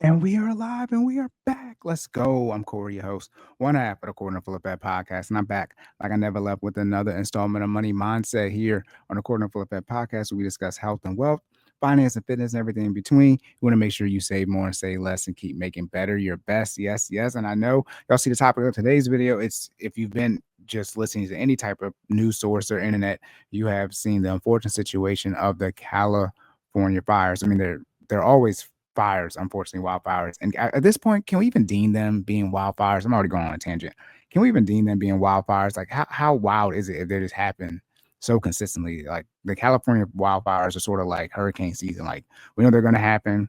And we are live and we are back. Let's go. I'm Cory, your host, one half of the Corner Full of Fat podcast. And I'm back like I never left with another installment of Money Mindset here on the Corner Full of Fat podcast, where we discuss health and wealth, finance and fitness, and everything in between. You want to make sure you save more and save less and keep making better your best. Yes, yes. And I know y'all see the topic of today's video. It's if you've been just listening to any type of news source or internet, you have seen the unfortunate situation of the California fires. I mean, they're always fires, unfortunately, wildfires. And at this point, can we even deem them being wildfires? I'm already going on a tangent. Can we even deem them being wildfires? Like, how wild is it if they just happen so consistently? Like, the California wildfires are sort of like hurricane season. Like, we know they're going to happen.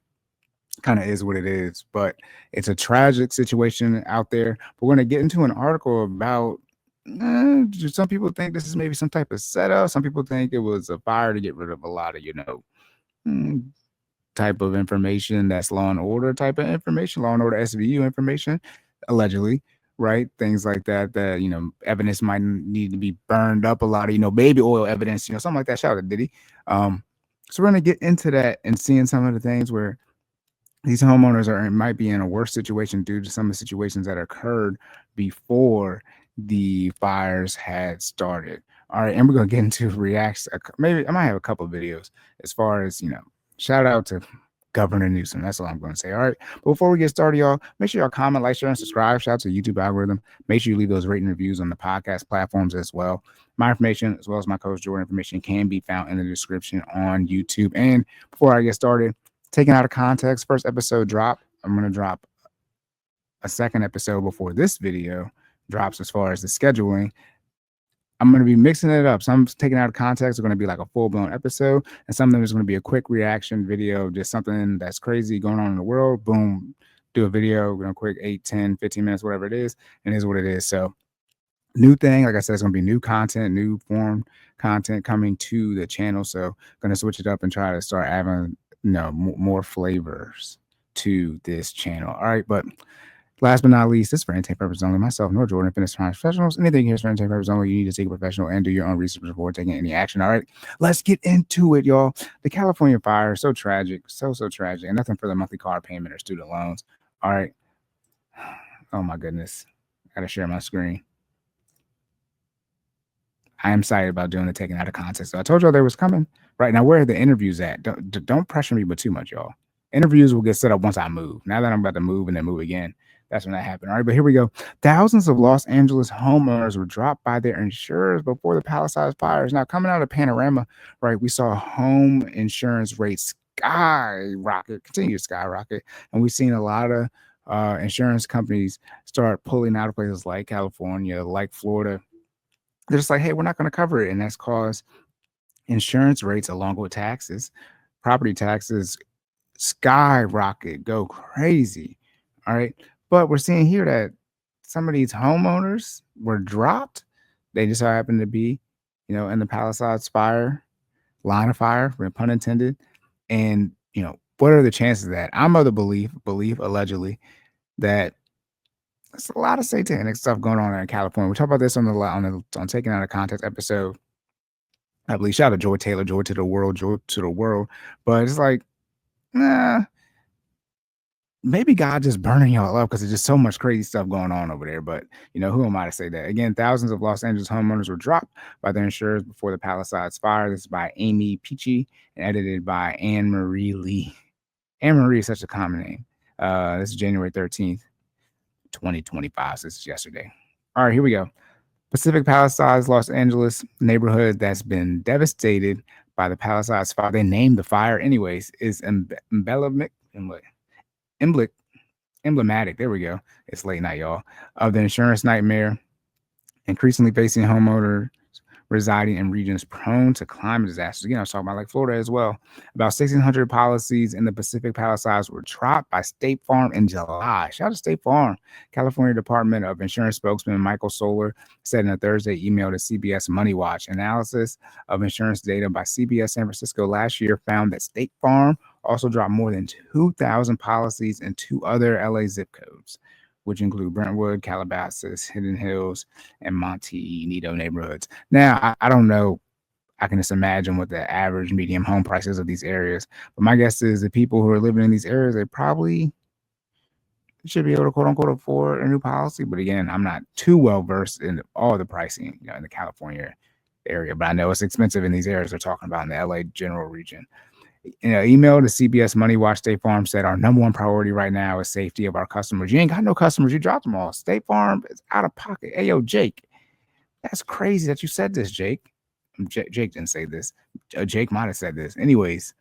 Kind of is what it is, but it's a tragic situation out there. But we're going to get into an article about. Some people think this is maybe some type of setup. Some people think it was a fire to get rid of a lot of, mm, type of information that's law and order type of information, law and order SVU information, allegedly, right? Things like that, evidence might need to be burned up a lot of, baby oil evidence, something like that. Shout out to Diddy. So we're going to get into that and seeing some of the things where these homeowners might be in a worse situation due to some of the situations that occurred before the fires had started. All right, and we're going to get into reacts. Maybe I might have a couple of videos as far as, shout out to Governor Newsom. That's all I'm going to say. All right. But before we get started, y'all, make sure y'all comment, like, share, and subscribe. Shout out to the YouTube algorithm. Make sure you leave those rating reviews on the podcast platforms as well. My information, as well as my coach Jordan information, can be found in the description on YouTube. And before I get started, taken out of context, first episode drop. I'm going to drop a second episode before this video drops as far as the scheduling. I'm going to be mixing it up. Some taken out of context are going to be like a full-blown episode, and some of them is going to be a quick reaction video, just something that's crazy going on in the world. Boom, do a video, quick 8, 10, 15 minutes, whatever it is, and it is what it is. So new thing, like I said, it's going to be new content, new form content coming to the channel. So going to switch it up and try to start adding, more flavors to this channel. All right, but last but not least, this is for entertainment purposes only. Myself, nor Jordan, fitness professionals. Anything here is for entertainment purposes only. You need to take a professional and do your own research before taking any action. All right, let's get into it, y'all. The California fire, so tragic, so tragic, and nothing for the monthly car payment or student loans. All right. Oh my goodness, I gotta share my screen. I am excited about doing the taking out of context. So I told y'all there was coming. Right now, where are the interviews at? Don't pressure me, but too much, y'all. Interviews will get set up once I move. Now that I'm about to move and then move again, that's when that happened. All right, but here we go. Thousands of Los Angeles homeowners were dropped by their insurers before the Palisades fires. Now, coming out of Panorama, right, we saw home insurance rates continue to skyrocket. And we've seen a lot of insurance companies start pulling out of places like California, like Florida. They're just like, hey, we're not going to cover it. And that's caused insurance rates, along with taxes, property taxes, skyrocket, go crazy. All right. But we're seeing here that some of these homeowners were dropped. They just so happened to be, in the Palisades fire, line of fire, pun intended. And, what are the chances of that? I'm of the belief allegedly, that there's a lot of satanic stuff going on in California. We talk about this on Taking Out of Context episode. I believe, shout out to Joy Taylor, Joy to the world, Joy to the world. But it's like, maybe God just burning y'all up because there's just so much crazy stuff going on over there. But, who am I to say that? Again, thousands of Los Angeles homeowners were dropped by their insurers before the Palisades fire. This is by Amy Peachy and edited by Anne Marie Lee. Anne Marie is such a common name. This is January 13th, 2025. So this is yesterday. All right, here we go. Pacific Palisades, Los Angeles neighborhood that's been devastated by the Palisades fire. They named the fire anyways, is emblematic. There we go. It's late night, y'all. Of the insurance nightmare, increasingly facing homeowners residing in regions prone to climate disasters. Again, I was talking about like Florida as well. About 1,600 policies in the Pacific Palisades were dropped by State Farm in July. Shout out to State Farm. California Department of Insurance spokesman Michael Solar said in a Thursday email to CBS Money Watch, analysis of insurance data by CBS San Francisco last year found that State Farm also dropped more than 2,000 policies in 2 other LA zip codes, which include Brentwood, Calabasas, Hidden Hills, and Montecito neighborhoods. Now, I don't know. I can just imagine what the average medium home price is of these areas. But my guess is the people who are living in these areas, they probably should be able to quote unquote afford a new policy. But again, I'm not too well versed in all the pricing, in the California area, but I know it's expensive in these areas they're talking about in the LA general region. In an email to CBS Money Watch, State Farm said our number one priority right now is safety of our customers. You ain't got no customers, you dropped them all. State Farm is out of pocket. Hey, yo, Jake, that's crazy that you said this, Jake. Jake didn't say this. Jake might have said this. Anyways,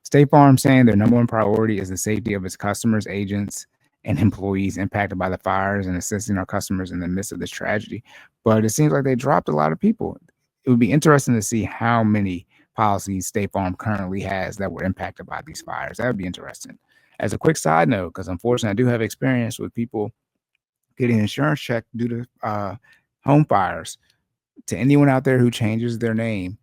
State Farm saying their number one priority is the safety of its customers, agents, and employees impacted by the fires and assisting our customers in the midst of this tragedy. But it seems like they dropped a lot of people. It would be interesting to see how many policies State Farm currently has that were impacted by these fires. That would be interesting. As a quick side note, because unfortunately I do have experience with people getting insurance check due to home fires. To anyone out there who changes their name,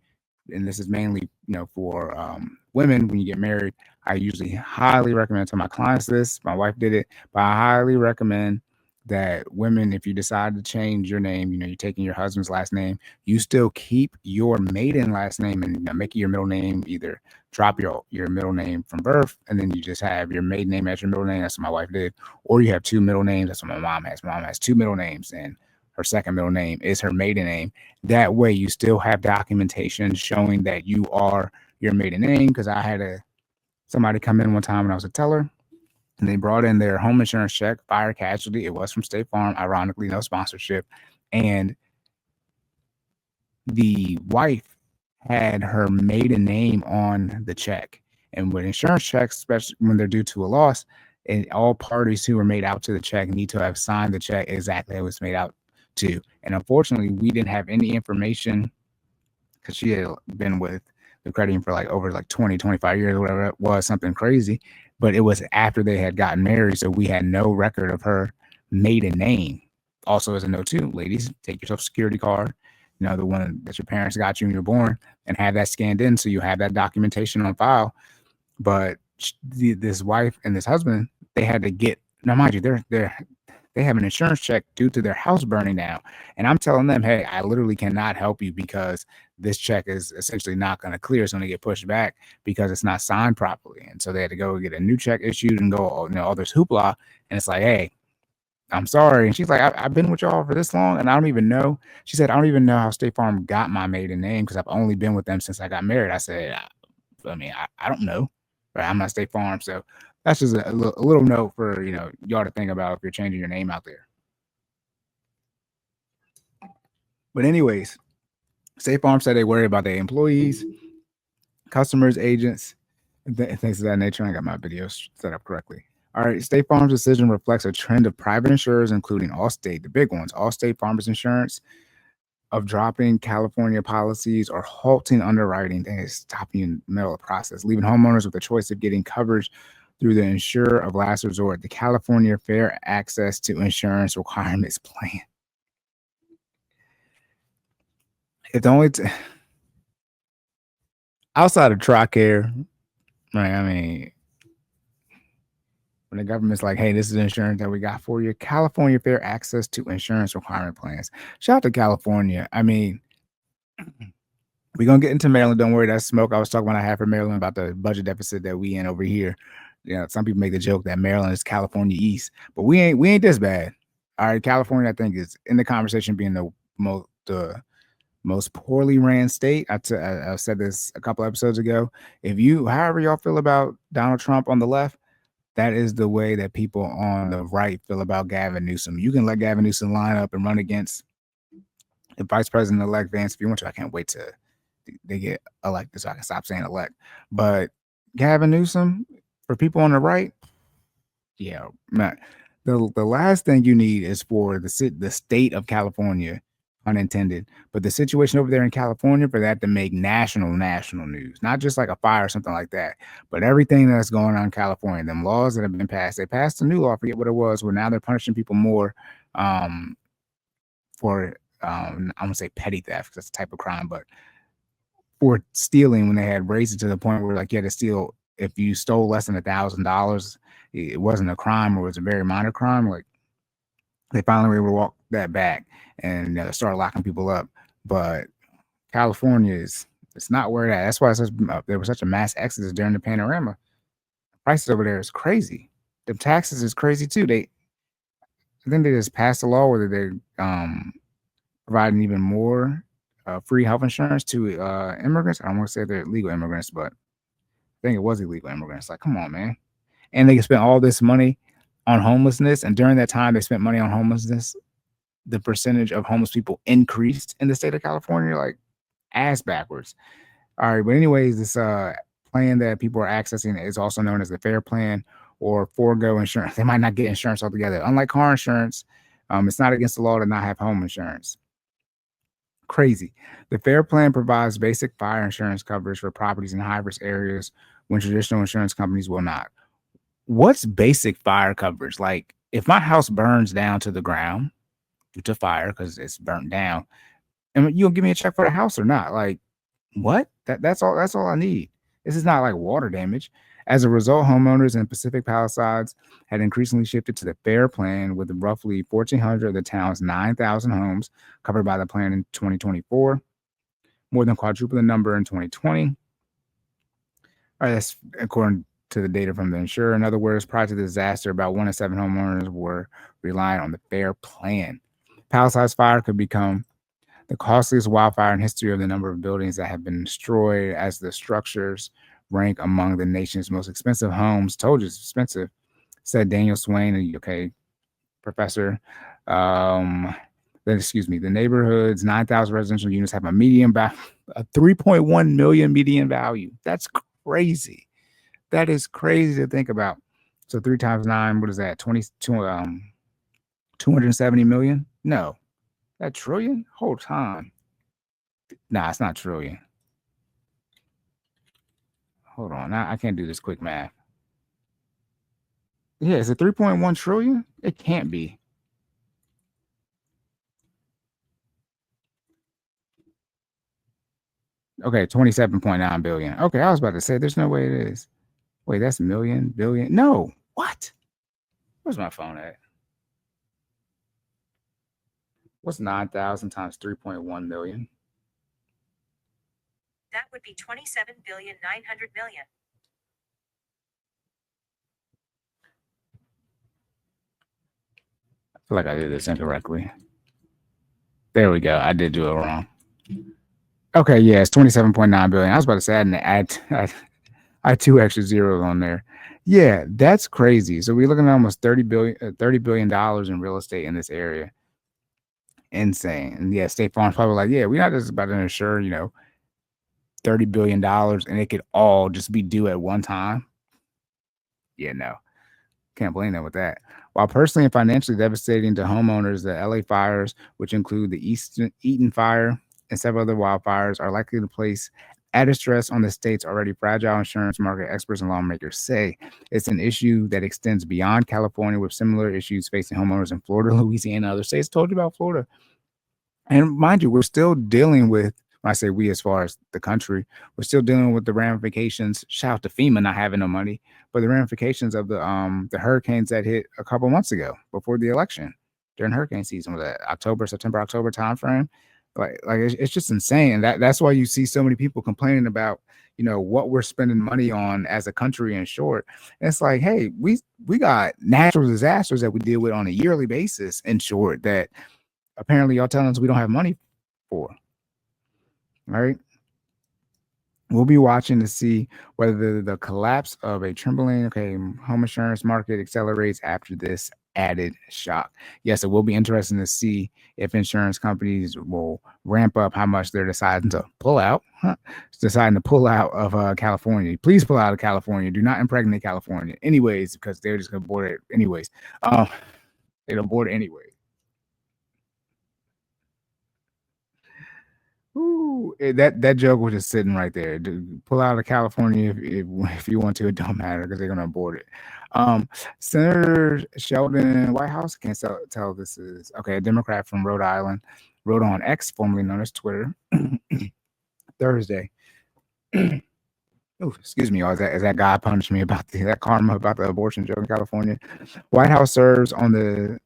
and this is mainly for women when you get married, I usually highly recommend to my clients this. My wife did it, but I highly recommend that women, if you decide to change your name, you're taking your husband's last name, you still keep your maiden last name and make your middle name, either drop your middle name from birth and then you just have your maiden name as your middle name. That's what my wife did. Or you have two middle names. That's what my mom has. My mom has two middle names and her second middle name is her maiden name. That way you still have documentation showing that you are your maiden name. Because I had somebody come in one time when I was a teller and they brought in their home insurance check, fire casualty. It was from State Farm, ironically, no sponsorship. And the wife had her maiden name on the check. And with insurance checks, especially when they're due to a loss, and all parties who were made out to the check need to have signed the check exactly how it was made out to. And unfortunately, we didn't have any information because she had been with the credit union for over 20, 25 years, or whatever it was, something crazy. But it was after they had gotten married, so we had no record of her maiden name. Also, as a note too, ladies, take your Social Security card, the one that your parents got you when you were born, and have that scanned in so you have that documentation on file. But this wife and this husband, they had to get, now mind you, they have an insurance check due to their house burning down. And I'm telling them, hey, I literally cannot help you because this check is essentially not going to clear. It's going to get pushed back because it's not signed properly. And so they had to go get a new check issued and go, all this hoopla. And it's like, hey, I'm sorry. And she's like, I've been with y'all for this long and I don't even know. She said, I don't even know how State Farm got my maiden name because I've only been with them since I got married. I said, I don't know. Right? I'm not State Farm. So that's just a little note for, y'all to think about if you're changing your name out there. But anyways, State Farm said they worry about their employees, customers, agents, things of that nature. I got my videos set up correctly. All right, State Farm's decision reflects a trend of private insurers, including Allstate, the big ones, Allstate, Farmers Insurance, of dropping California policies or halting underwriting. That is stopping you in the middle of the process, leaving homeowners with the choice of getting coverage through the insurer of last resort, the California Fair Access to Insurance Requirements Plan. It's only outside of TRICARE, right? I mean, when the government's like, hey, this is insurance that we got for you, California Fair Access to Insurance Requirement Plans. Shout out to California. I mean, we're going to get into Maryland. Don't worry, that's smoke. I was talking about I have for Maryland about the budget deficit that we in over here. Some people make the joke that Maryland is California East, but we ain't this bad. All right, California, I think, is in the conversation being the most poorly ran state. I said this a couple episodes ago. However y'all feel about Donald Trump on the left, that is the way that people on the right feel about Gavin Newsom. You can let Gavin Newsom line up and run against the Vice President-elect Vance if you want to. I can't wait till they get elected so I can stop saying elect. But Gavin Newsom, for people on the right, yeah, man, the last thing you need is for the state of California, unintended, but the situation over there in California, for that to make national news, not just like a fire or something like that, but everything that's going on in California, them laws that have been passed. They passed a new law, I forget what it was, where now they're punishing people more for I'm gonna say petty theft, because that's a type of crime, but for stealing, when they had raised it to the point where you had to steal, if you stole less than $1,000, it wasn't a crime, or it was a very minor crime. They finally were able to walk that back and start locking people up. But California it's not where that. That's why there was such a mass exodus during the panorama. Prices over there is crazy. The taxes is crazy too. I think they just passed a law where they providing even more free health insurance to immigrants. I don't want to say they're legal immigrants, but I think it was illegal immigrants. Like, come on, man. And they spent all this money on homelessness. And during that time they spent money on homelessness, the percentage of homeless people increased in the state of California, like ass backwards. All right. But anyways, this plan that people are accessing is also known as the FAIR plan or forego insurance. They might not get insurance altogether. Unlike car insurance, it's not against the law to not have home insurance. Crazy. The FAIR plan provides basic fire insurance coverage for properties in high-risk areas when traditional insurance companies will not. What's basic fire coverage? Like, if my house burns down to the ground due to fire because it's burnt down, and you'll give me a check for the house or not? Like, what? That's all I need. This is not like water damage. As a result, homeowners in Pacific Palisades had increasingly shifted to the FAIR plan, with roughly 1,400 of the town's 9,000 homes covered by the plan in 2024, more than quadruple the number in 2020. All right, that's according to the data from the insurer. In other words, prior to the disaster, about 1 in 7 homeowners were relying on the FAIR plan. Palisades fire could become the costliest wildfire in history of the number of buildings that have been destroyed, as the structures rank among the nation's most expensive homes. Told you it's expensive, said Daniel Swain, a UK professor. The neighborhood's 9,000 residential units have a median value, a 3.1 million median value. That's crazy. That is crazy to think about. So 3 times 9, what is that? 270 million? No. That trillion? Hold on. Nah, it's not trillion. Hold on. I can't do this quick math. Yeah, is it 3.1 trillion? It can't be. Okay, 27.9 billion. Okay, I was about to say there's no way it is. Wait, that's million, billion. No. What? Where's my phone at? What's 9,000 times 3.1 million? That would be 27,900,000,000. I feel like I did this incorrectly. There we go. I did do it wrong. Okay, yeah, it's 27.9 billion. I was about to say I had 2 extra zeros on there. Yeah, that's crazy. So we're looking at almost $30 billion in real estate in this area. Insane. And yeah, State Farm's probably like, yeah, we're not just about to insure, $30 billion and it could all just be due at one time. Yeah, no. Can't blame them with that. While personally and financially devastating to homeowners, the LA fires, which include the Eaton fire and several other wildfires, are likely to place added stress on the state's already fragile insurance market. Experts and lawmakers say it's an issue that extends beyond California, with similar issues facing homeowners in Florida, Louisiana, and other states. Told you about Florida. And mind you, we're still dealing with, when I say we as far as the country, we're still dealing with the ramifications. Shout out to FEMA not having no money, but the ramifications of the hurricanes that hit a couple months ago before the election during hurricane season, was that September, October timeframe. Like it's just insane. That's why you see so many people complaining about, what we're spending money on as a country in short. And it's like, hey, we got natural disasters that we deal with on a yearly basis in short that apparently y'all telling us we don't have money for. All right. We'll be watching to see whether the collapse of a trembling home insurance market accelerates after this added shock. Yes, it will be interesting to see if insurance companies will ramp up how much they're deciding to pull out. Deciding to pull out of California. Please pull out of California. Do not impregnate California. Anyways, because they're just going to board it anyways. They'll board it anyways. Ooh, that joke was just sitting right there. Pull out of California if you want to. It don't matter because they're gonna abort it. Senator Sheldon Whitehouse, can't tell this is okay. A Democrat from Rhode Island wrote on X, formerly known as Twitter, Thursday. Oh, excuse me, y'all. Is that guy punished me about that karma about the abortion joke in California? White House serves on the.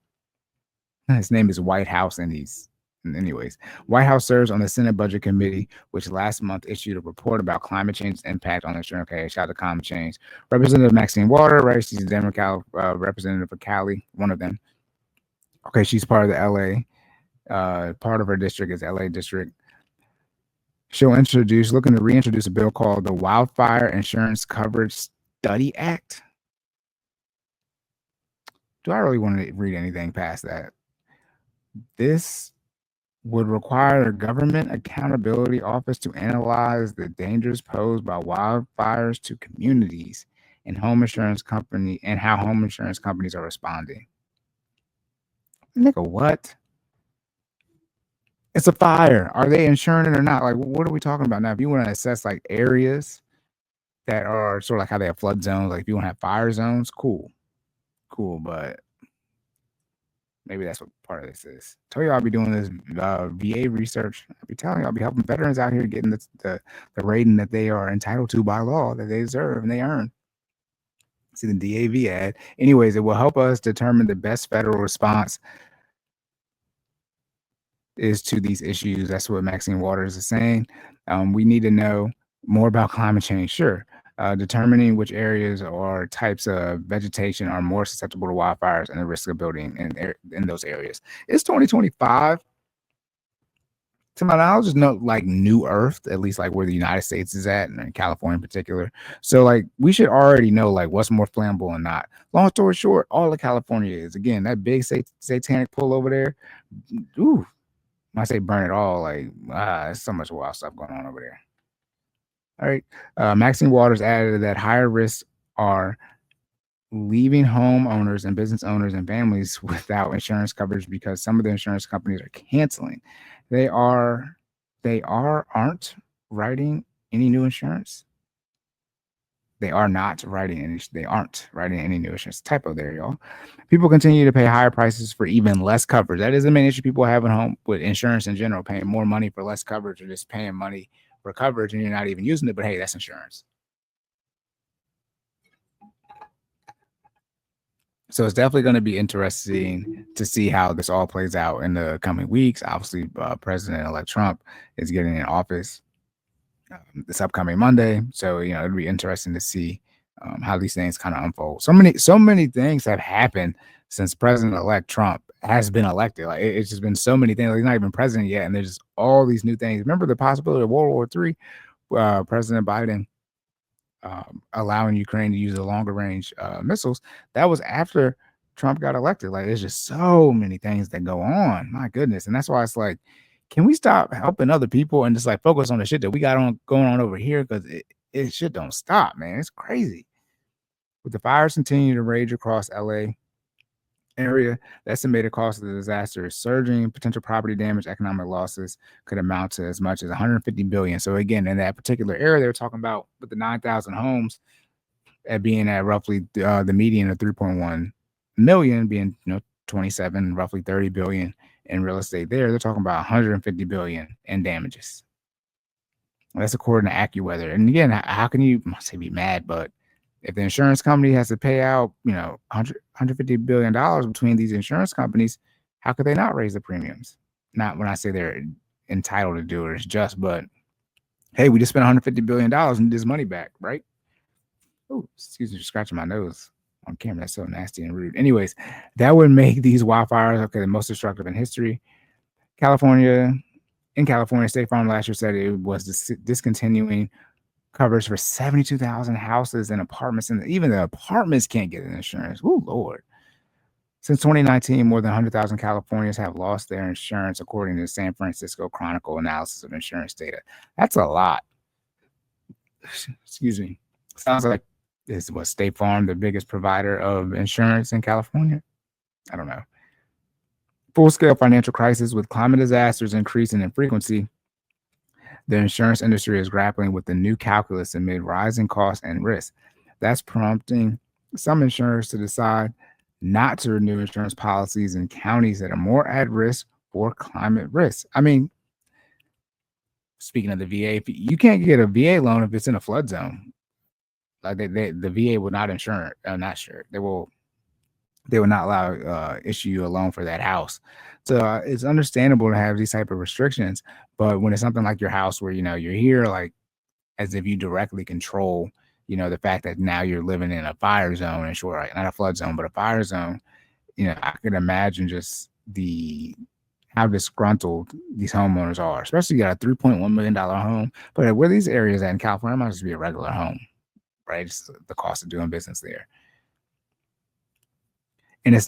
His name is Whitehouse, and anyways, White House serves on the Senate Budget Committee, which last month issued a report about climate change's impact on insurance. Okay, shout out to climate change. Representative Maxine Waters, right? She's a Democrat representative for Cali, one of them, Okay, she's part of the LA. Part of her district is LA district. She'll looking to reintroduce a bill called the Wildfire Insurance Coverage Study Act. Do I really want to read anything past that? This would require a government accountability office to analyze the dangers posed by wildfires to communities and how home insurance companies are responding. Nigga, what? It's a fire. Are they insuring it or not? Like, what are we talking about now? If you want to assess like areas that are sort of like how they have flood zones, like if you want to have fire zones, cool, but maybe that's what part of this is. Tell you I'll be doing this VA research. I'll be telling you I'll be helping veterans out here getting the rating that they are entitled to by law, that they deserve and they earn. See the DAV ad. Anyways, it will help us determine the best federal response is to these issues. That's what Maxine Waters is saying. We need to know more about climate change. Sure. Determining which areas or types of vegetation are more susceptible to wildfires and the risk of building in those areas. It's 2025. To my knowledge, there's no like new Earth, at least like where the United States is at, and in California in particular. So like we should already know like what's more flammable and not. Long story short, all of California is again that big satanic pull over there. Ooh, when I say burn it all, like there's so much wild stuff going on over there. All right. Maxine Waters added that higher risks are leaving homeowners and business owners and families without insurance coverage because some of the insurance companies are canceling. Aren't writing any new insurance. They aren't writing any new insurance. Typo there, y'all. People continue to pay higher prices for even less coverage. That is the main issue people have at home with insurance in general, paying more money for less coverage or just paying money for coverage and you're not even using it, but hey, that's insurance. So it's definitely going to be interesting to see how this all plays out in the coming weeks. Obviously, President-elect Trump is getting in office this upcoming Monday. So, it'll be interesting to see how these things kind of unfold. So many things have happened since President-elect Trump has been elected. Like it's just been so many things. Like, he's not even president yet, and there's just all these new things. Remember the possibility of World War III? President Biden allowing Ukraine to use the longer range missiles. That was after Trump got elected. Like, there's just so many things that go on. My goodness. And that's why it's like, can we stop helping other people and just like focus on the shit that we got going on over here? Because it shit don't stop, man. It's crazy. With the fires continuing to rage across LA area, the estimated cost of the disaster is surging. Potential property damage, economic losses could amount to as much as 150 billion. So again, in that particular area, they're talking about with the 9,000 homes at being at roughly the median of 3.1 million, being 27, roughly 30 billion in real estate. They're talking about 150 billion in damages. That's according to AccuWeather. And again, how can you say be mad, but if the insurance company has to pay out, $150 billion between these insurance companies, how could they not raise the premiums? Not when I say they're entitled to do it, it's just, but hey, we just spent $150 billion and need this money back, right? Oh, excuse me for scratching my nose on camera. That's so nasty and rude. Anyways, that would make these wildfires, the most destructive in history. In California, State Farm last year said it was discontinuing coverage for 72,000 houses and apartments, and even the apartments can't get insurance. Oh, Lord. Since 2019, more than 100,000 Californians have lost their insurance, according to the San Francisco Chronicle analysis of insurance data. That's a lot. Excuse me. Sounds like State Farm the biggest provider of insurance in California? I don't know. Full-scale financial crisis with climate disasters increasing in frequency. The insurance industry is grappling with the new calculus amid rising costs and risks. That's prompting some insurers to decide not to renew insurance policies in counties that are more at risk for climate risks. I mean, speaking of the VA, you can't get a VA loan if it's in a flood zone. Like the VA will not insure it. Not sure. They will not allow issue you a loan for that house. So it's understandable to have these type of restrictions, but when it's something like your house where you're here like as if you directly control the fact that now you're living in a fire zone, and sure, right, not a flood zone but a fire zone, I could imagine just how disgruntled these homeowners are, especially you got a $3.1 million home. But where these areas at in California, it might just be a regular home, right? It's the cost of doing business there. And it's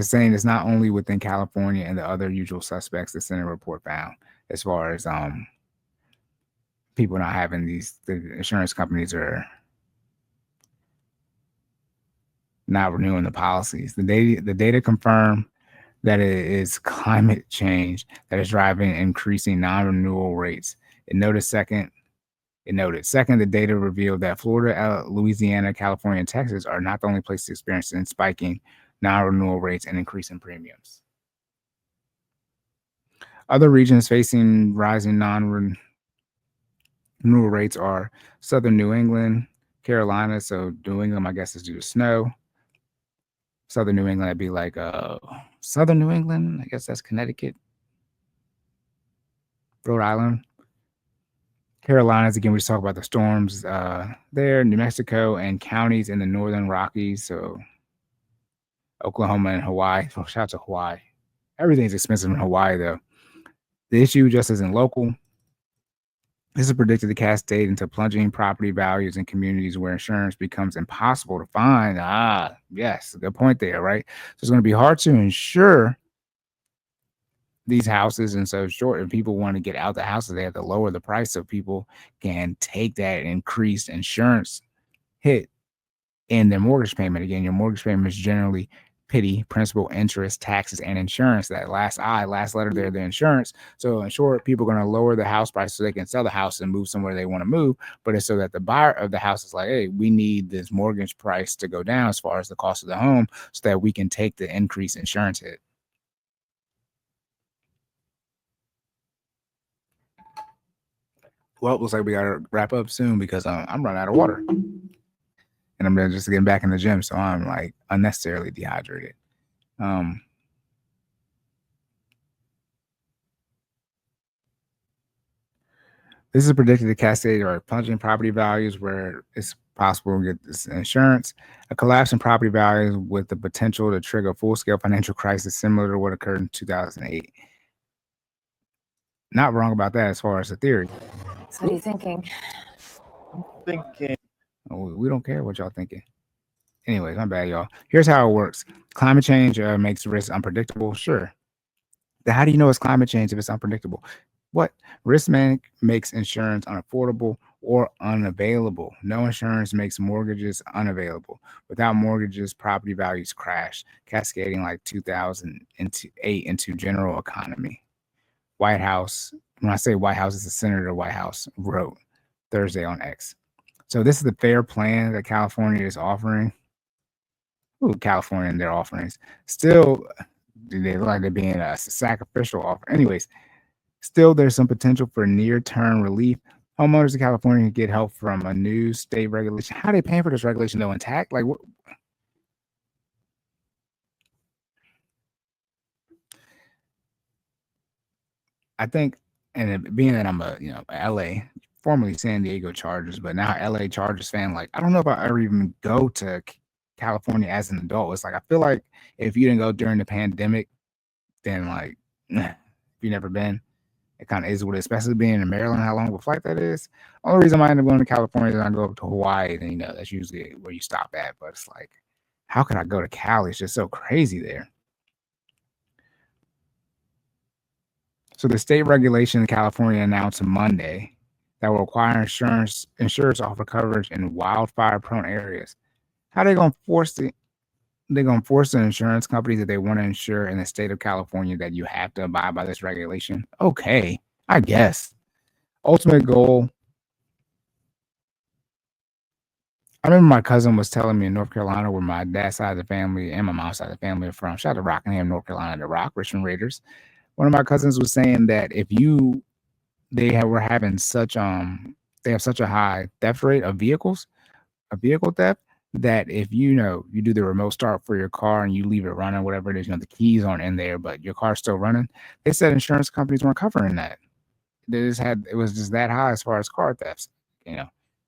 saying it's not only within California and the other usual suspects the Senate report found, as far as people not having the insurance companies are not renewing the policies. The data confirm that it is climate change that is driving increasing non-renewal rates. It noted second, the data revealed that Florida, Louisiana, California, and Texas are not the only places experiencing spiking non-renewal rates and increasing premiums. Other regions facing rising non-renewal rates are Southern New England, Carolina. So New England, I guess, is due to snow. Southern New England, that'd be like Southern New England. I guess that's Connecticut, Rhode Island. Carolinas, again, we just talk about the storms there, New Mexico, and counties in the northern Rockies. So Oklahoma and Hawaii. So shout out to Hawaii. Everything's expensive in Hawaii, though. The issue just isn't local. This is predicted to cascade into plunging property values in communities where insurance becomes impossible to find. Yes, good point there, right? So it's going to be hard to insure these houses, and so short. If people want to get out the houses, they have to lower the price so people can take that increased insurance hit in their mortgage payment. Again, your mortgage payment is generally principal, interest, taxes, and insurance. That last letter there, the insurance. So in short, people are going to lower the house price so they can sell the house and move somewhere they want to move. But it's so that the buyer of the house is like, hey, we need this mortgage price to go down as far as the cost of the home so that we can take the increased insurance hit. Well, looks like we got to wrap up soon because I'm running out of water. And I'm just getting back in the gym, so I'm like unnecessarily dehydrated. This is predicted to cascade or plunging property values where it's possible to get this insurance. A collapse in property values with the potential to trigger a full-scale financial crisis similar to what occurred in 2008. Not wrong about that as far as the theory. So what are you thinking? I'm thinking. We don't care what y'all thinking. Anyways, my bad, y'all. Here's how it works. Climate change makes risk unpredictable. Sure. Then how do you know it's climate change if it's unpredictable? What? Risk makes insurance unaffordable or unavailable. No insurance makes mortgages unavailable. Without mortgages, property values crash, cascading like 2008 into general economy. White House, when I say White House, it's the Senator White House wrote Thursday on X. So this is the fair plan that California is offering. Ooh, California and their offerings. Still, they look like they're being a sacrificial offer. Anyways, still there's some potential for near-term relief. Homeowners in California can get help from a new state regulation. How are they paying for this regulation though intact? Like what? I think, and being that I'm a LA, formerly San Diego Chargers, but now LA Chargers fan, like I don't know if I ever even go to California as an adult. It's like I feel like if you didn't go during the pandemic, then like if you've never been, it kind of is what it is, especially being in Maryland, how long of a flight that is. Only reason I end up going to California is I go up to Hawaii, then that's usually where you stop at. But it's like, how could I go to Cali? It's just so crazy there. So the state regulation in California announced Monday that will require insurers offer coverage in wildfire-prone areas. How are they going to force the insurance companies that they want to insure in the state of California that you have to abide by this regulation? Okay, I guess. Ultimate goal. I remember my cousin was telling me in North Carolina, where my dad's side of the family and my mom's side of the family are from. Shout out to Rockingham, North Carolina, the Rock, Richmond Raiders. One of my cousins was saying that they have such a high theft rate of vehicle theft, that if you do the remote start for your car and you leave it running, whatever it is, the keys aren't in there, but your car's still running. They said insurance companies weren't covering that. It was just that high as far as car thefts.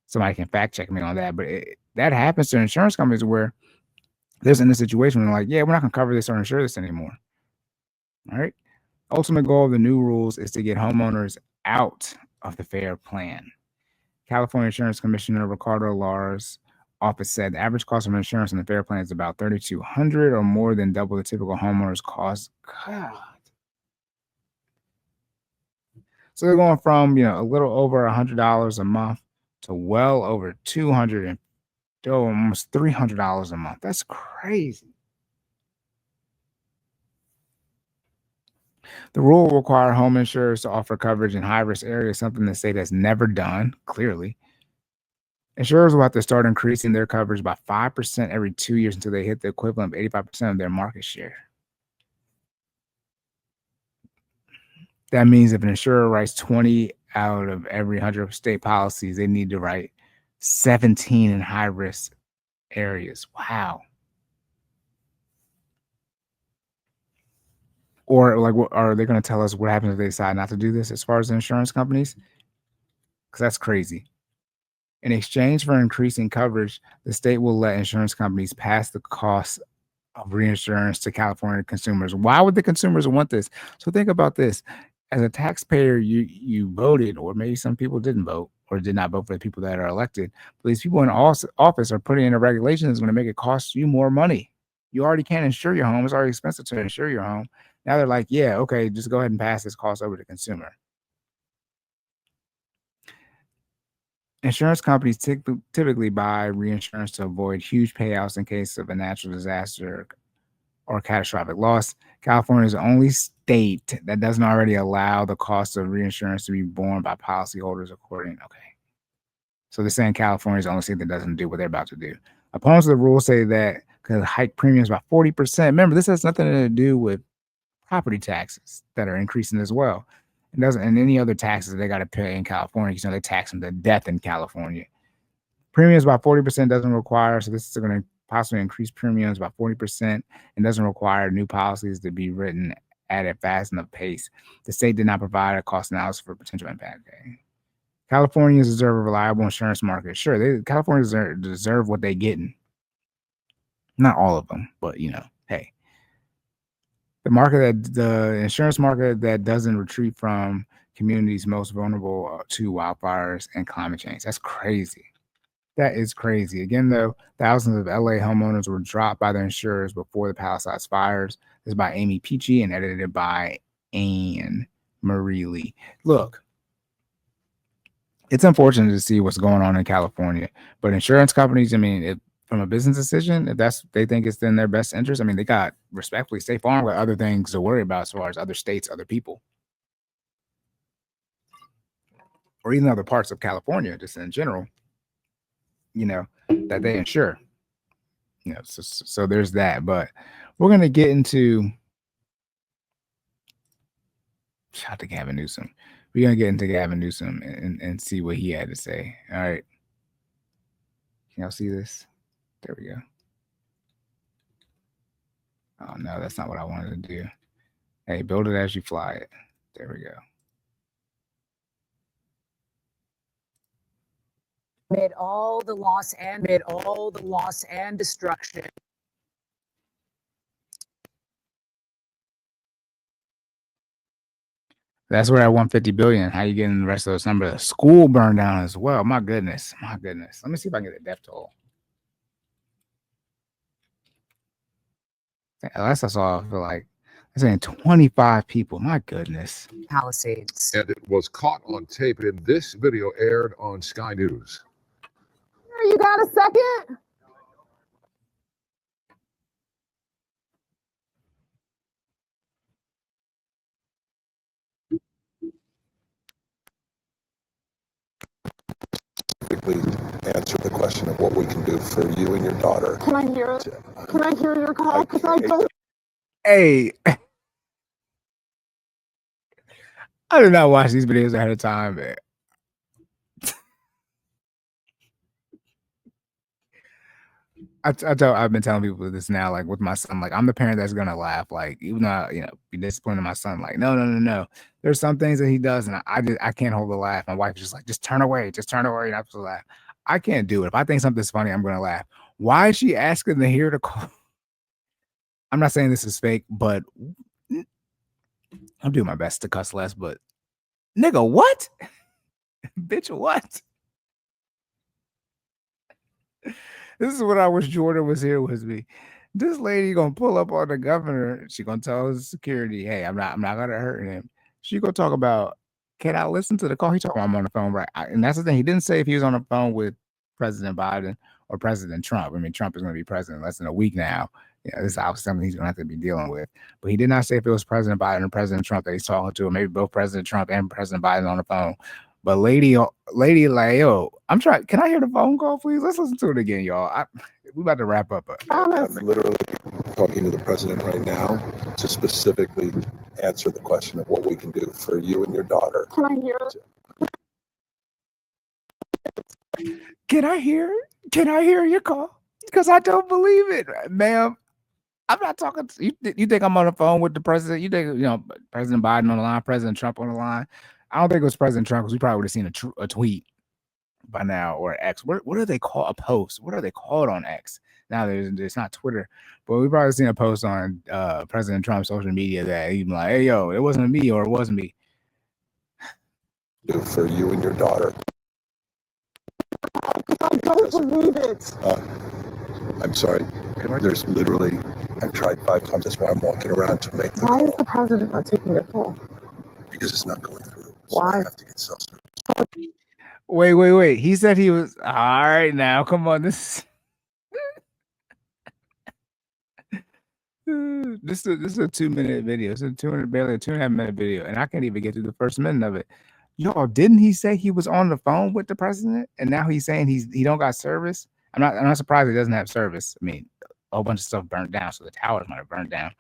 Somebody can fact check me on that, but that happens to insurance companies where there's in a situation where they're like, yeah, we're not gonna cover this or insure this anymore. All right. Ultimate goal of the new rules is to get homeowners out of the FAIR plan. California Insurance Commissioner Ricardo Lars' office said the average cost of insurance in the FAIR plan is about $3,200 or more than double the typical homeowner's cost. God. So they're going from a little over $100 a month to well over $200 and almost $300 a month. That's crazy. The rule will require home insurers to offer coverage in high-risk areas, something the state has never done, clearly. Insurers will have to start increasing their coverage by 5% every 2 years until they hit the equivalent of 85% of their market share. That means if an insurer writes 20 out of every 100 state policies, they need to write 17 in high-risk areas. Wow. Or what are they going to tell us what happens if they decide not to do this as far as the insurance companies? Because that's crazy. In exchange for increasing coverage, the state will let insurance companies pass the cost of reinsurance to California consumers. Why would the consumers want this? So think about this. As a taxpayer, you voted, or maybe some people didn't vote or did not vote for the people that are elected. But these people in office are putting in a regulation that's going to make it cost you more money. You already can't insure your home. It's already expensive to insure your home. Now they're like, yeah, okay, just go ahead and pass this cost over to the consumer. Insurance companies typically buy reinsurance to avoid huge payouts in case of a natural disaster or catastrophic loss. California is the only state that doesn't already allow the cost of reinsurance to be borne by policyholders So they're saying California is the only state that doesn't do what they're about to do. Opponents of the rule say that could hike premiums by 40%. Remember, this has nothing to do with property taxes that are increasing as well. It doesn't, and any other taxes they got to pay in California, because they tax them to death in California. Premiums by 40% doesn't require, so this is going to possibly increase premiums by 40% and doesn't require new policies to be written at a fast enough pace. The state did not provide a cost analysis for potential impact. Californians deserve a reliable insurance market. Sure, Californians deserve what they're getting. Not all of them, but hey. The insurance market that doesn't retreat from communities most vulnerable to wildfires and climate change. That's crazy. That is crazy. Again, though, thousands of LA homeowners were dropped by their insurers before the Palisades fires. This is by Amy Peachy and edited by Anne Marie Lee. Look, it's unfortunate to see what's going on in California, but insurance companies, from a business decision, if they think it's in their best interest, they got respectfully State Farm got other things to worry about as far as other states, other people, or even other parts of California, just in general, that they insure. So there's that. But we're gonna get into shout out to Gavin Newsom. We're gonna get into Gavin Newsom and see what he had to say. All right. Can y'all see this? There we go. Oh no, that's not what I wanted to do. Hey, build it as you fly it. There we go. Amid all the loss and destruction. That's where that 150 billion. How you getting the rest of those numbers? The school burned down as well. My goodness. Let me see if I can get a death toll. Last I saw, I feel like I'm saying 25 people. My goodness. Palisades. And it was caught on tape, and this video aired on Sky News. You got a second? Please answer the question of what we can do for you and your daughter. Can I hear it? Can I hear your call? Because I don't. Hey, I do not watch these videos ahead of time, man. I've been telling people this now, like with my son, like I'm the parent that's gonna laugh, like even though be disciplining my son, like no. There's some things that he does, and I can't hold the laugh. My wife is just like, just turn away, you're not supposed to laugh. I can't do it. If I think something's funny, I'm gonna laugh. Why is she asking to hear the call? I'm not saying this is fake, but I'm doing my best to cuss less, but nigga, what? Bitch, what? This is what I wish Jordan was here with me. This lady gonna pull up on the governor. She gonna tell his security, "Hey, I'm not gonna hurt him." She gonna talk about, "Can I listen to the call?" He talking, "I'm on the phone, right?" And that's the thing. He didn't say if he was on the phone with President Biden or President Trump. I mean, Trump is gonna be president in less than a week now. Yeah, this is obviously something he's gonna have to be dealing with. But he did not say if it was President Biden or President Trump that he's talking to, or maybe both President Trump and President Biden on the phone. But lady, like, yo, I'm trying. Can I hear the phone call, please? Let's listen to it again, y'all. We about to wrap up. I'm literally talking to the president right now to specifically answer the question of what we can do for you and your daughter. Can I hear it? Can I hear? Can I hear your call? Because I don't believe it, ma'am. I'm not talking to you. You think I'm on the phone with the president? You think, President Biden on the line, President Trump on the line? I don't think it was President Trump, because we probably would have seen a tweet by now, or X. What do they call a post? What are they called on X? Now there's not Twitter, but we probably seen a post on President Trump's social media that he's like, "Hey, yo, it wasn't me, or it wasn't me." Do for you and your daughter. I don't believe it. I'm sorry. There's literally, I've tried 5 times. That's why I'm walking around to make. Why is the president not taking your call? Because it's not going through. Why? So I have to get self-service. Wait. He said he was all right. Now, come on, this is a 2-minute video. It's barely a 2.5-minute video, and I can't even get through the first minute of it. Y'all, didn't he say he was on the phone with the president, and now he's saying he don't got service? I'm not surprised he doesn't have service. I mean, a whole bunch of stuff burnt down, so the towers might have burned down.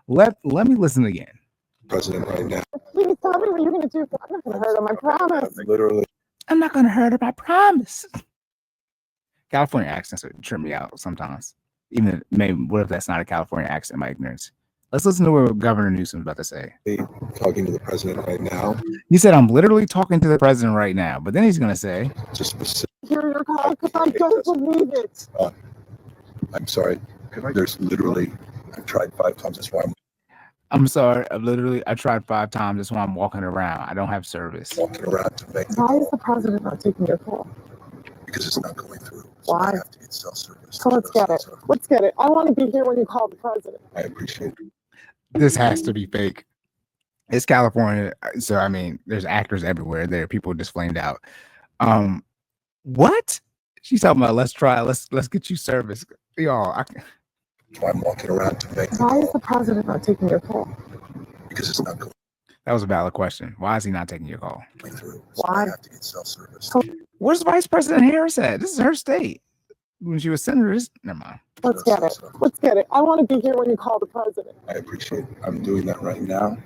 Let me listen again. President right now. Please tell me what you're going to do. I'm not going to hurt him, I promise. Literally. I'm not gonna hurt him, I promise. California accents would trip me out sometimes. Even maybe, what if that's not a California accent? My ignorance. Let's listen to what Governor Newsom is about to say. Talking to the president right now. He said, "I'm literally talking to the president right now," but then he's gonna say, Just specific. Hear your call because I don't believe it. I'm sorry. There's literally, I've tried 5 times. That's why I'm sorry. I tried 5 times. That's why I'm walking around. I don't have service. walking around to make. Why is the president not taking your call? Because it's not going through. So Why? I have to get self-service. So let's get it. Let's get it. I want to be here when you call the president. I appreciate it. This has to be fake. It's California, so I mean, there's actors everywhere. There are people just flamed out. What? She's talking about, let's get you service, y'all. So I'm walking around to make. Why is the president not taking your call? Because it's not going That was a valid question. Why is he not taking your call? through. So Why? I have to get self-service. Where's Vice President Harris at? This is her state. When she was senator, never mind. Let's get it. Let's get it. I want to be here when you call the president. I appreciate it. I'm doing that right now.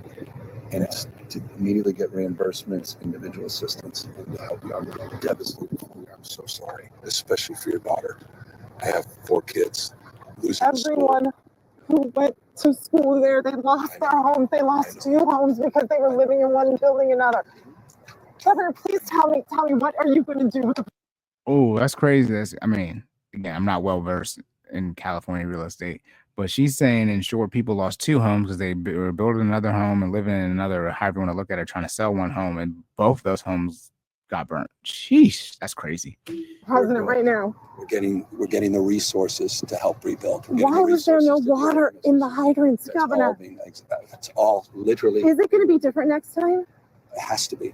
And it's to immediately get reimbursements, individual assistance, and to help you. I'm devastated. I'm so sorry, especially for your daughter. I have 4 kids. Losing Everyone who went to school there, they lost their homes. They lost 2 homes because they were living in one and building another. Governor, please tell me, what are you going to do with the... Oh, that's crazy. Again, I'm not well versed in California real estate, but she's saying, in short, people lost 2 homes because they were building another home and living in another, however you want to look at it, trying to sell one home, and both those homes got burnt. Sheesh, that's crazy. President right now? We're getting the resources to help rebuild. Why was there no water in the hydrants, Governor? That's all literally. Is it going to be different next time? It has to be.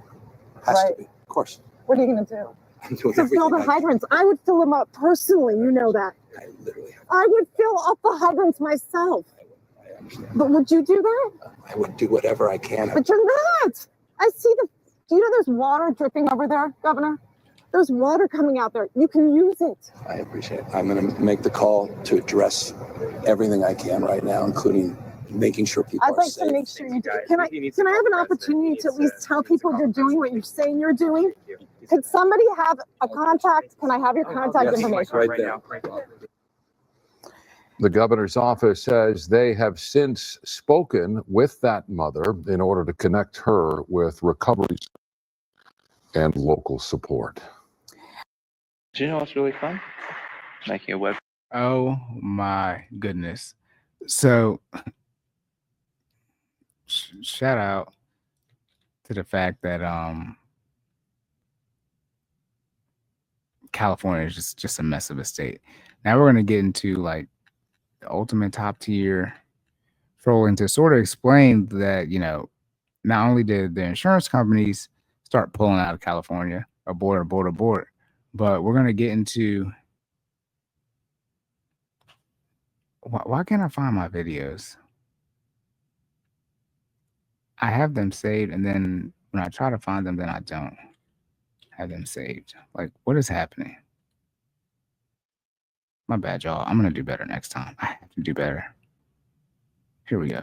Has to be. Of course. What are you going to do? I'm doing To everything fill the I can. hydrants. I would fill them up personally, you know that. I literally have. I would fill up the hydrants myself. I understand. But would you do that? I would do whatever I can. But you're not. I see do you know there's water dripping over there, Governor? There's water coming out there. You can use it. I appreciate it. I'm going to make the call to address everything I can right now, including making sure people I'd are like safe. to make sure you do. Can I have an opportunity to at least tell people you're doing what you're saying you're doing? Could somebody have a contact? Can I have your contact Yes, information? right there. The governor's office says they have since spoken with that mother in order to connect her with recovery and local support. Do you know what's really fun? Making a web. Oh my goodness. So shout out to the fact that California is just a mess of a state. Now we're gonna get into like the ultimate top tier trolling to sort of explain that, not only did the insurance companies start pulling out of California, abort, but we're gonna get into why can't I find my videos? I have them saved, and then when I try to find them, then I don't have them saved. Like, what is happening? My bad, y'all. I'm gonna do better next time. I have to do better. Here we go.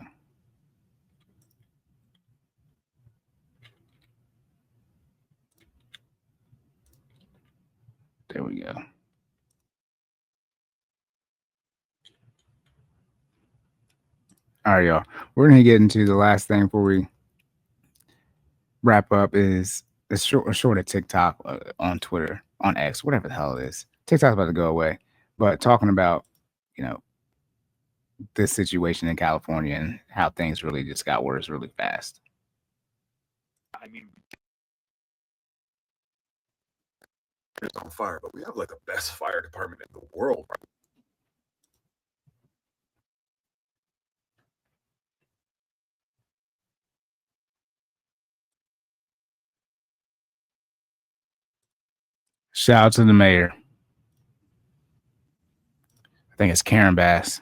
There we go. All right, y'all. We're gonna get into the last thing before we wrap up. Is a short of TikTok on Twitter, on X, whatever the hell it is. TikTok's about to go away, but talking about this situation in California and how things really just got worse really fast. I mean, it's on fire, but we have like the best fire department in the world. Shout out to the mayor. I think it's Karen Bass.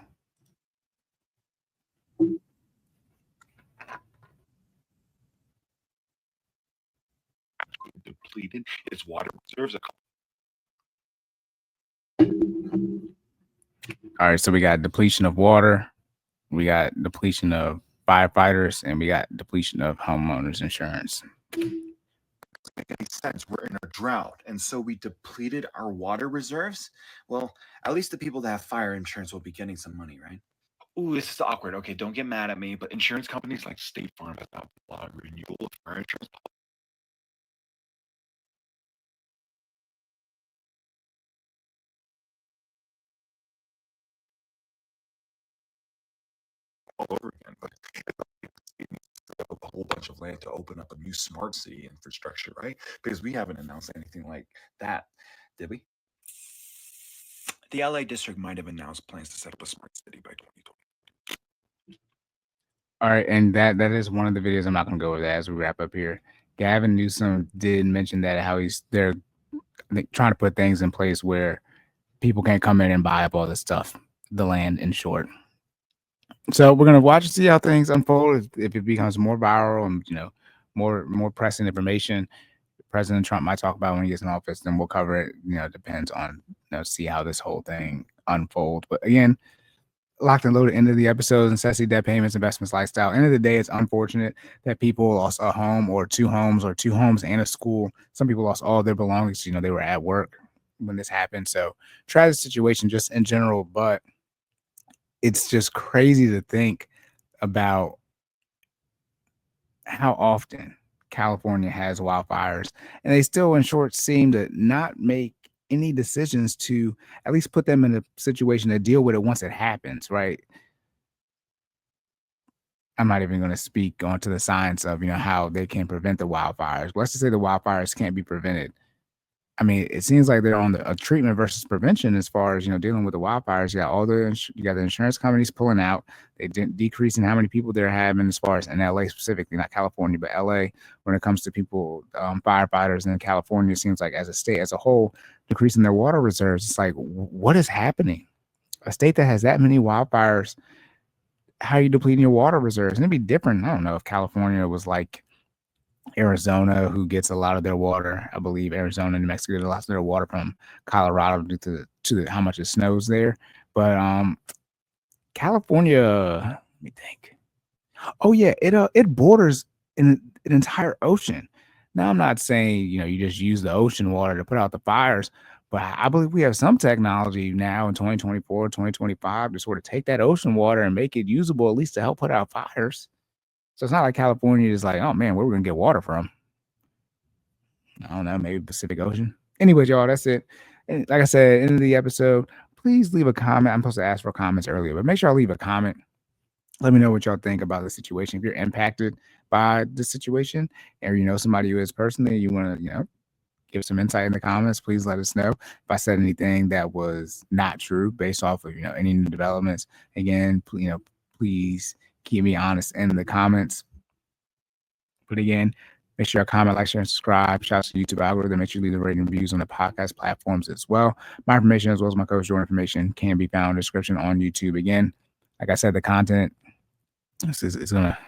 Depleted its water reserves. All right, so we got depletion of water, we got depletion of firefighters, and we got depletion of homeowners insurance. Make any sense. We're in a drought, and so we depleted our water reserves. Well, at least the people that have fire insurance will be getting some money, right? Ooh, this is awkward. Okay, don't get mad at me, but insurance companies like State Farm have not allowed renewal of fire insurance all over again. But it needs a whole bunch of land to open up a new smart city infrastructure, right? Because we haven't announced anything like that, did we? The LA district might have announced plans to set up a smart city by 2020. All right, and that is one of the videos. I'm not going to go over that as we wrap up here. Gavin Newsom did mention that how they're trying to put things in place where people can't come in and buy up all this stuff, the land, in short. So we're gonna watch and see how things unfold. If it becomes more viral and more pressing information, President Trump might talk about when he gets in office, then we'll cover it. It depends on see how this whole thing unfolds. But again, locked and loaded into the episodes, necessity, debt payments, investments, lifestyle. End of the day, it's unfortunate that people lost a home or two homes and a school. Some people lost all their belongings. They were at work when this happened. So tragic situation just in general, but it's just crazy to think about how often California has wildfires, and they still, in short, seem to not make any decisions to at least put them in a situation to deal with it once it happens, right? I'm not even going to speak onto the science of, how they can prevent the wildfires. Let's just say the wildfires can't be prevented. I mean, it seems like they're on a treatment versus prevention as far as, dealing with the wildfires. You got the insurance companies pulling out. They didn't decreasing how many people they're having as far as in LA specifically, not California, but LA, when it comes to people, firefighters. And California seems like as a state as a whole, decreasing their water reserves. It's like, what is happening? A state that has that many wildfires, how are you depleting your water reserves? And it'd be different. I don't know if California was like Arizona, who gets a lot of their water. I believe Arizona and New Mexico get a lot of their water from Colorado due to how much it snows there. But California, let me think. Oh yeah, it borders an entire ocean. Now I'm not saying you just use the ocean water to put out the fires, but I believe we have some technology now in 2024, 2025 to sort of take that ocean water and make it usable at least to help put out fires. So it's not like California is like, oh man, where we're gonna get water from? I don't know, maybe Pacific Ocean. Anyways, y'all, that's it. And like I said, end of the episode, please leave a comment. I'm supposed to ask for comments earlier, but make sure I leave a comment Let me know what y'all think about the situation. If you're impacted by the situation, or you know somebody who is personally, you want to give some insight in the comments. Please let us know if I said anything that was not true based off of any new developments. Again, please keep me honest in the comments. But again, make sure you comment, like, share, and subscribe. Shout out to the YouTube algorithm. Make sure you leave the rating and reviews on the podcast platforms as well. My information, as well as my coach Jordan information, can be found in the description on YouTube. Again, like I said, the content is gonna.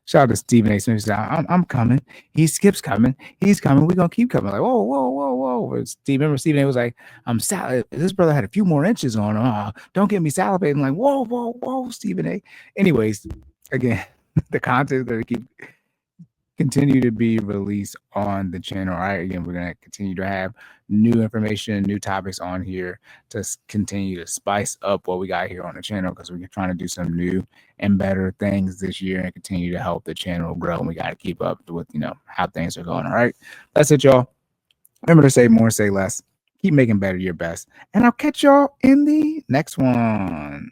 Shout out to Stephen A. Smith. He said, I'm coming. He skips coming. He's coming. We're gonna keep coming. Like, whoa, whoa, whoa, whoa. Remember Stephen A. was like, I'm salad. This brother had a few more inches on him. Don't get me salivating. Like, whoa, whoa, whoa, Stephen A. Anyways, again, the content is gonna continue to be released on the channel. All right. Again, we're going to continue to have new information, new topics on here to continue to spice up what we got here on the channel, because we're trying to do some new and better things this year and continue to help the channel grow. And we got to keep up with, how things are going. All right. That's it, y'all. Remember to say more, say less. Keep making better your best. And I'll catch y'all in the next one.